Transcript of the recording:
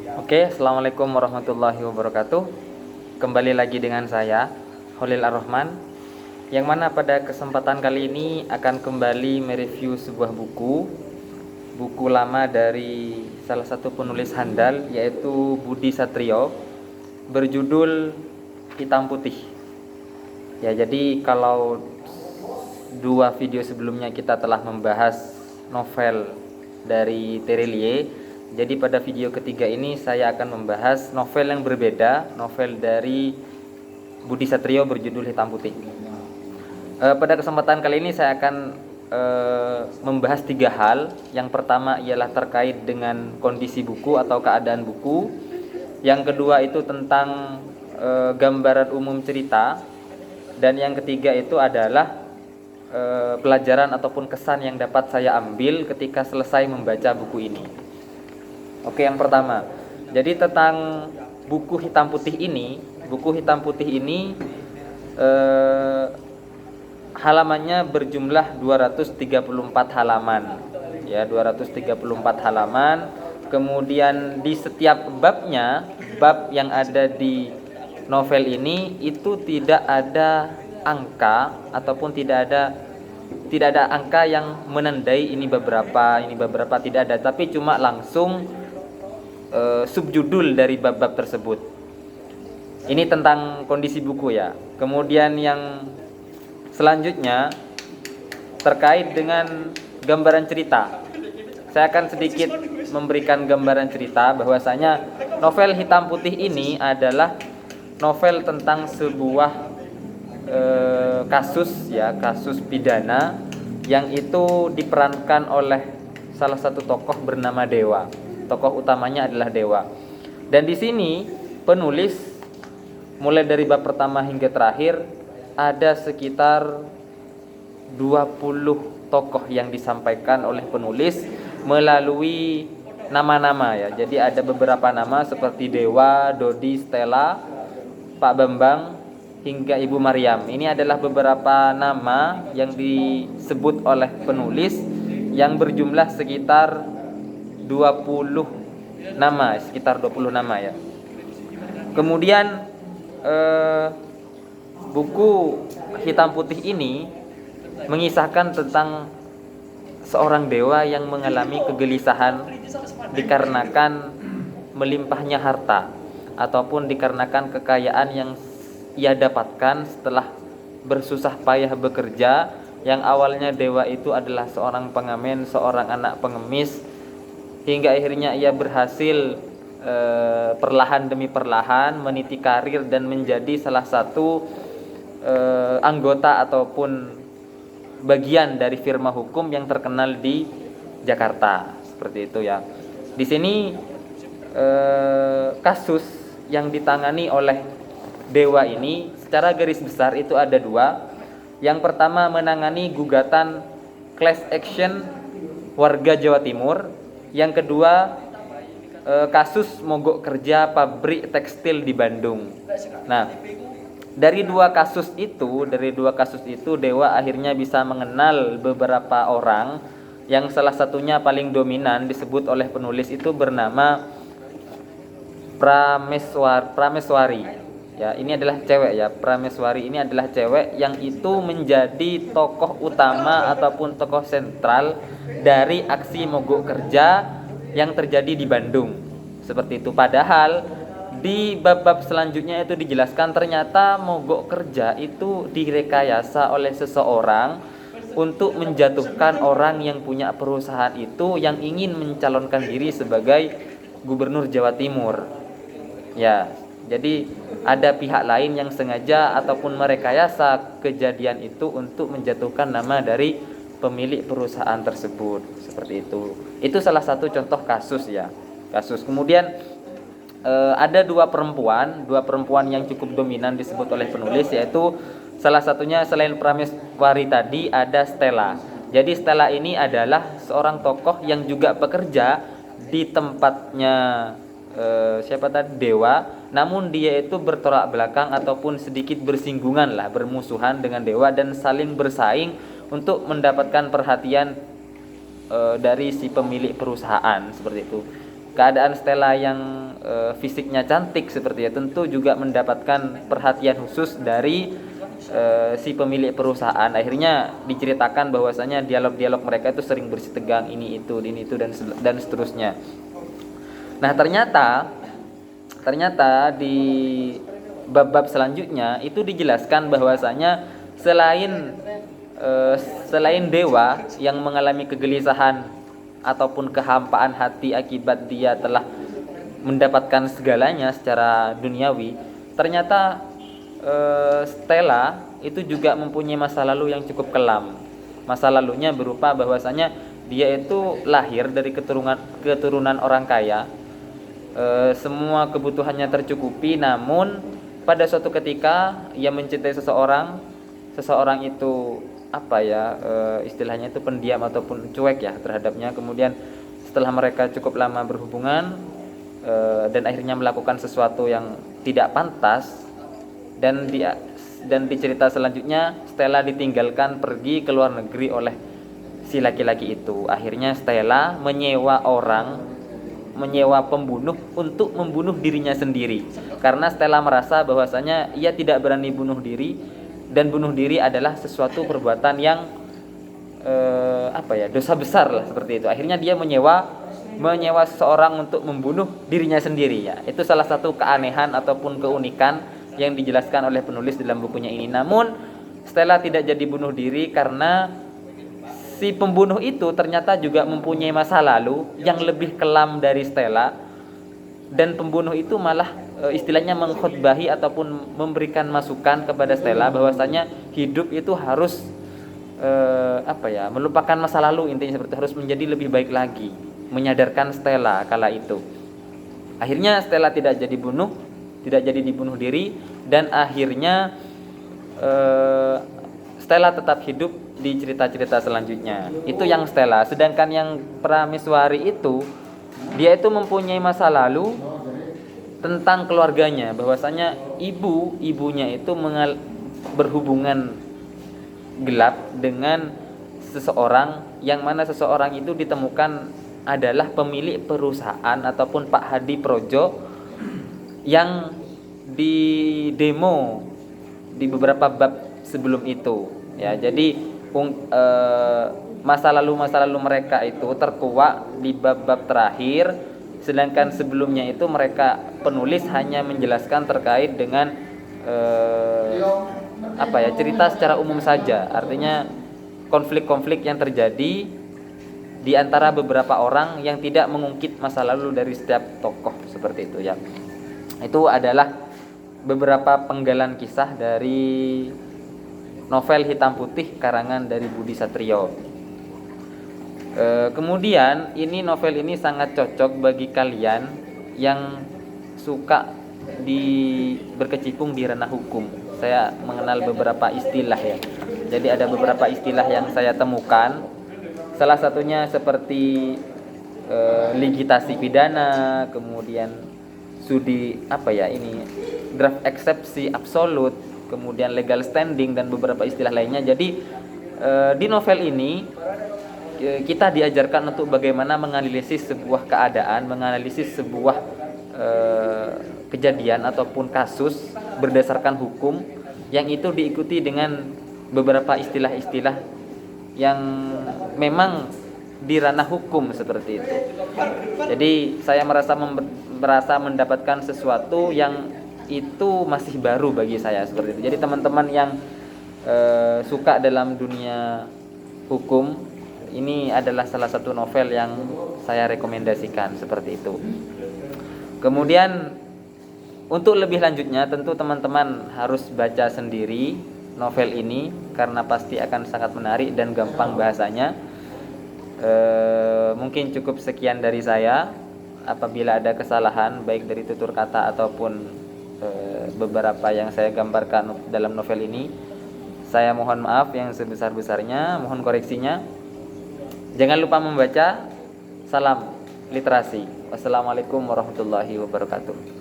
Oke, Assalamualaikum warahmatullahi wabarakatuh. Kembali lagi dengan saya, Holil Ar-Rahman, yang mana pada kesempatan kali ini akan kembali mereview sebuah buku lama dari salah satu penulis handal, yaitu Budi Satrio, berjudul Hitam Putih. Ya, jadi kalau dua video sebelumnya kita telah membahas novel dari Terelie, jadi pada video ketiga ini saya akan membahas novel yang berbeda, novel dari Budi Satrio berjudul Hitam Putih. Pada kesempatan kali ini saya akan membahas tiga hal. Yang pertama ialah terkait dengan kondisi buku atau keadaan buku. Yang kedua itu tentang gambaran umum cerita. Dan yang ketiga itu adalah pelajaran ataupun kesan yang dapat saya ambil ketika selesai membaca buku ini. Oke, yang pertama. Jadi tentang buku Hitam Putih ini halamannya berjumlah 234 halaman. Ya, 234 halaman. Kemudian di setiap babnya, bab yang ada di novel ini itu tidak ada angka ataupun tidak ada angka yang menandai ini beberapa tidak ada, tapi cuma langsung subjudul dari bab-bab tersebut. Ini tentang kondisi buku ya. Kemudian yang selanjutnya terkait dengan gambaran cerita. Saya akan sedikit memberikan gambaran cerita bahwasanya novel Hitam Putih ini adalah novel tentang sebuah kasus pidana yang itu diperankan oleh salah satu tokoh bernama Dewa. Tokoh utamanya adalah Dewa. Dan di sini penulis mulai dari bab pertama hingga terakhir ada sekitar 20 tokoh yang disampaikan oleh penulis melalui nama-nama ya. Jadi ada beberapa nama seperti Dewa, Dodi, Stella, Pak Bambang hingga Ibu Maryam. Ini adalah beberapa nama yang disebut oleh penulis yang berjumlah sekitar 20 nama, ya. Kemudian buku Hitam Putih ini mengisahkan tentang seorang dewa yang mengalami kegelisahan dikarenakan melimpahnya harta ataupun dikarenakan kekayaan yang ia dapatkan setelah bersusah payah bekerja. Yang awalnya dewa itu adalah seorang pengamen, seorang anak pengemis, hingga akhirnya ia berhasil perlahan demi perlahan meniti karir dan menjadi salah satu anggota ataupun bagian dari firma hukum yang terkenal di Jakarta, seperti itu ya. Di sini kasus yang ditangani oleh Dewa ini secara garis besar itu ada dua. Yang pertama menangani gugatan class action warga Jawa Timur. Yang kedua kasus mogok kerja pabrik tekstil di Bandung. Nah, dari dua kasus itu Dewa akhirnya bisa mengenal beberapa orang yang salah satunya paling dominan disebut oleh penulis itu bernama Prameswari. Ya, ini adalah cewek ya. Prameswari ini adalah cewek yang itu menjadi tokoh utama ataupun tokoh sentral dari aksi mogok kerja yang terjadi di Bandung. Seperti itu. Padahal di bab-bab selanjutnya itu dijelaskan ternyata mogok kerja itu direkayasa oleh seseorang untuk menjatuhkan orang yang punya perusahaan itu yang ingin mencalonkan diri sebagai gubernur Jawa Timur. Ya, jadi ada pihak lain yang sengaja ataupun merekayasa kejadian itu untuk menjatuhkan nama dari pemilik perusahaan tersebut. Seperti itu. Itu salah satu contoh kasus ya. Kemudian ada dua perempuan yang cukup dominan disebut oleh penulis, yaitu salah satunya selain Prameswari tadi ada Stella. Jadi Stella ini adalah seorang tokoh yang juga bekerja di tempatnya Dewa, namun dia itu bertolak belakang ataupun sedikit bersinggungan lah, bermusuhan dengan Dewa dan saling bersaing untuk mendapatkan perhatian dari si pemilik perusahaan, seperti itu. keadaan Stella yang fisiknya cantik seperti itu tentu juga mendapatkan perhatian khusus dari si pemilik perusahaan. Akhirnya diceritakan bahwasanya dialog-dialog mereka itu sering bersitegang ini itu dan seterusnya. Nah, ternyata di bab-bab selanjutnya itu dijelaskan bahwasanya selain dewa yang mengalami kegelisahan ataupun kehampaan hati akibat dia telah mendapatkan segalanya secara duniawi, ternyata Stella itu juga mempunyai masa lalu yang cukup kelam. Masa lalunya berupa bahwasanya dia itu lahir dari keturunan orang kaya. Semua kebutuhannya tercukupi, namun pada suatu ketika ia mencintai seseorang itu istilahnya itu pendiam ataupun cuek ya terhadapnya. Kemudian setelah mereka cukup lama berhubungan dan akhirnya melakukan sesuatu yang tidak pantas, dan di cerita selanjutnya Stella ditinggalkan pergi ke luar negeri oleh si laki-laki itu. Akhirnya Stella menyewa pembunuh untuk membunuh dirinya sendiri, karena Stella merasa bahwasanya ia tidak berani bunuh diri, dan bunuh diri adalah sesuatu perbuatan yang dosa besar lah seperti itu. Akhirnya dia menyewa seseorang untuk membunuh dirinya sendiri ya. Itu salah satu keanehan ataupun keunikan yang dijelaskan oleh penulis dalam bukunya ini. Namun Stella tidak jadi bunuh diri karena si pembunuh itu ternyata juga mempunyai masa lalu yang lebih kelam dari Stella, dan pembunuh itu malah istilahnya mengkhotbahi ataupun memberikan masukan kepada Stella bahwasanya hidup itu harus melupakan masa lalu, intinya seperti harus menjadi lebih baik lagi, menyadarkan Stella kala itu. Akhirnya Stella tidak jadi dibunuh diri, dan akhirnya Stella tetap hidup di cerita-cerita selanjutnya. Itu yang Stella. Sedangkan yang Prameswari itu, dia itu mempunyai masa lalu tentang keluarganya, bahwasanya ibunya itu berhubungan gelap dengan seseorang, yang mana seseorang itu ditemukan adalah pemilik perusahaan ataupun Pak Hadi Projo yang di demo di beberapa bab sebelum itu ya. Jadi masa lalu mereka itu terkuak di bab-bab terakhir, sedangkan sebelumnya itu mereka penulis hanya menjelaskan terkait dengan cerita secara umum saja. Artinya konflik-konflik yang terjadi di antara beberapa orang yang tidak mengungkit masa lalu dari setiap tokoh seperti itu ya. Itu adalah beberapa penggalan kisah dari novel Hitam Putih karangan dari Budi Satrio. Kemudian novel ini sangat cocok bagi kalian yang suka berkecimpung di ranah hukum. Saya mengenal beberapa istilah ya. Jadi ada beberapa istilah yang saya temukan. Salah satunya seperti ligitasi pidana, kemudian draft eksepsi absolut, kemudian legal standing, dan beberapa istilah lainnya. Jadi di novel ini kita diajarkan untuk bagaimana menganalisis sebuah keadaan, menganalisis sebuah kejadian ataupun kasus berdasarkan hukum, yang itu diikuti dengan beberapa istilah-istilah yang memang di ranah hukum seperti itu. Jadi saya merasa mendapatkan sesuatu yang itu masih baru bagi saya seperti itu. Jadi teman-teman yang suka dalam dunia hukum, ini adalah salah satu novel yang saya rekomendasikan seperti itu. Kemudian untuk lebih lanjutnya tentu teman-teman harus baca sendiri novel ini, karena pasti akan sangat menarik dan gampang bahasanya. Mungkin cukup sekian dari saya. Apabila ada kesalahan baik dari tutur kata ataupun beberapa yang saya gambarkan dalam novel ini, saya mohon maaf yang sebesar-besarnya, mohon koreksinya. Jangan lupa membaca. Salam literasi. Wassalamualaikum warahmatullahi wabarakatuh.